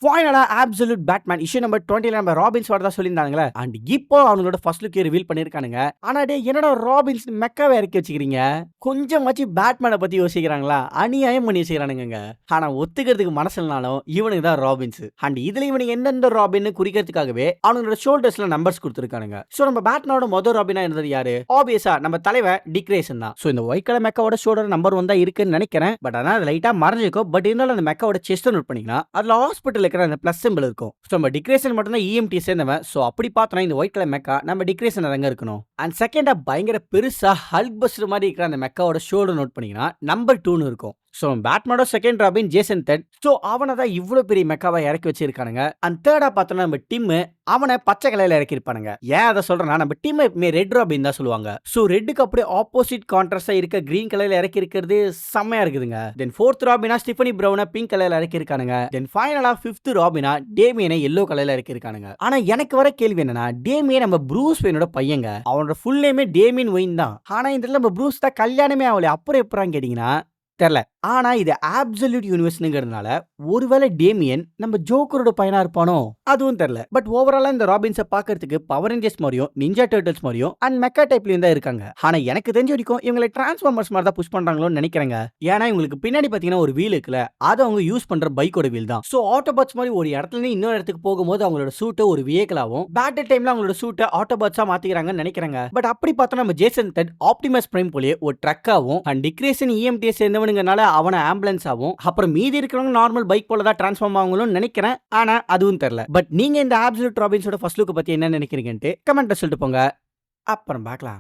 ஃபைனலா absolute Batman issue number 20ல நம்ம Robbins வரதா சொல்லியிருந்தாங்களே. அண்ட் இப்போ அவங்களோட ஃபர்ஸ்ட் லுக்கே ரிவீல் பண்ணிருக்கானுங்க. ஆனா டே என்னடா ராபின்ஸ் மெக்காவை இறக்கி வச்சுக்கிறீங்க, கொஞ்சமாச்சு பேட்மேனை பத்தி யோசிக்கிறாங்களா? அநியாயம் பண்ணி வச்சுக்கிறானுங்க. ஆனா ஒத்துக்கிறதுக்கு மனசுலனாலும் இவனுக்கு தான் ராபின்ஸ். அண்ட் இதுல இவனுக்கு எந்தெந்த ராபின்னு குறிக்கிறதுக்காகவே அவங்களோட ஷோல்டர்ஸ்ல நம்பர்ஸ் கொடுத்துருக்கானுங்க. சோ நம்ம பேட்மேனோட முதல் ராபினா இருந்தது யாரு? ஆப்வியஸா நம்ம தலைவன் டிக் கிரேசன் தான். சோ இந்த ஒயிட் கலர் மெக்காவோட ஷோல்டர் நம்பர் 1 தான் இருக்குன்னு நினைக்கிறேன். பட் ஆனா அது லைட்டா மறைஞ்சிருக்கும். பட் இருந்தாலும் அந்த மெக்காவோட செஸ்ட் நோட் பண்ணிக்கலாம். அதுல ஹாஸ்பிட்டல் இருக்கிற அந்த பிளஸ் சிம்பிள் இருக்கும். சோ நம்ம டிக்ரேசன் மட்டும் தான் இஎம்டி சேர்ந்தவன். சோ அப்படி பார்த்தோம்னா இந்த ஒயிட் கலர் மெக்கா நம்ம டிக்ரேசன் அங்க இருக்கணும். அண்ட் செகண்டா பயங்கர பெருசா ஹல்க் பஸ்டர் மாதிரி இருக்கிற அந்த மெக்காவோட ஷோல்டர் நோட் பண்ணீங்கன்னா நம்பர் 2ன்னு இருக்கும். சோ பேட்மேனோட second Robin Jason dead. So அவனை தான் இவ்வளவு பெரிய மெக்காவை இறக்கி வச்சிருக்கானுங்க. அண்ட் தேர்டா பார்த்தோம்னா நம்ம டீம் அவனை பச்சை கலர்ல இறக்கி இருப்பானுங்க. ஏன் அதை சொல்றேன்னா நம்ம டீம் ரெட் ராபின் தான் சொல்லுவாங்க. சோ ரெட்டுக்கு அப்படியே ஆப்போசிட் கான்ட்ராஸ்டா இருக்க கிரீன் கலர்ல இறக்கி இருக்கிறது செம்மையா இருக்குதுங்க. தென் ஃபோர்த் ராபினா ஸ்டிஃபனி பிரவுனை பிங்க் கலர்ல இறக்கி இருக்கானுங்க. தென் ஃபைனலா ஃபிஃப்த் ராபினா டேமியனை எல்லோ கலர்ல இறக்கி இருக்கானுங்க. ஆனா எனக்கு வர கேள்வி என்னன்னா, டேமியன் நம்ம ப்ரூஸ் வெயினோட பையங்க. அவனோட ஃபுல் நேமே டேமியன் வெயின் தான். ஆனா இந்த நம்ம ப்ரூஸ் தான் கல்யாணமே ஆகல. அப்புறம் எப்பறான்னு கேட்டீங்கன்னா தெரியல. ஆனா இது அப்சல்யூட் யூனிவர்ஸ்ங்கிறதுனால ஒருவேளை டேமியன் நம்ம ஜோக்கரோட பையனா இருப்பானோ அதுவும் தெரியல. பட் ஓவராலா இந்த ராபின்ஸை பாக்குறதுக்கு பவர் ரேஞ்சர்ஸ் மாதிரியும் நிஞ்சா டர்ட்டில்ஸ் மாதிரியும் அண்ட் மெக்கா டைப்லயும் தான் இருக்காங்க. ஆனா எனக்கு தெரிஞ்ச வரைக்கும் இவங்களை டிரான்ஸ்ஃபார்மர்ஸ் மாதிரி தான் புஷ் பண்றாங்களோன்னு நினைக்கிறேங்க. ஏன்னா இவங்களுக்கு பின்னாடி பாத்தீங்கன்னா ஒரு வீல் இருக்குல்ல, அது அவங்க யூஸ் பண்ற பைக்கோட வீல் தான். சோ ஆட்டோபாட்ஸ் மாதிரி ஒரு இடத்துல இருந்து இன்னொரு இடத்துக்கு போகும்போது அவங்களோட சூட்டை ஒரு வெஹிக்கிளாவும் பேட்டில் டைம்ல அவங்களோட சூட்டை ஆட்டோபாட்ஸா மாத்திக்கிறாங்கன்னு நினைக்கிறாங்க. பட் அப்படி பார்த்தா நம்ம ஜேசன் டெட் ஆப்டிமஸ் பிரைம் போலயே ஒரு ட்ரக்காவும் அண்ட் டிக்ரேசன் இஎம்டியை சேர்ந்தவனுங்கனால அவனை ஆம்புலன்ஸ் ஆகும். அப்புறம் மீதி இருக்கிறவங்க நார்மல் பைக் போல தான் டிரான்ஸ்ஃபார்ம் ஆகும்னு நினைக்கிறேன். ஆனா அதுவும் தெரியல. பட் நீங்க இந்த அப்சல்யூட் ராபின்ஸோட ஃபர்ஸ்ட் லுக் பத்தி என்ன நினைக்கிறீங்கன்னு கமெண்ட்ல சொல்லிட்டு போங்க. அப்புறம் பார்க்கலாம்.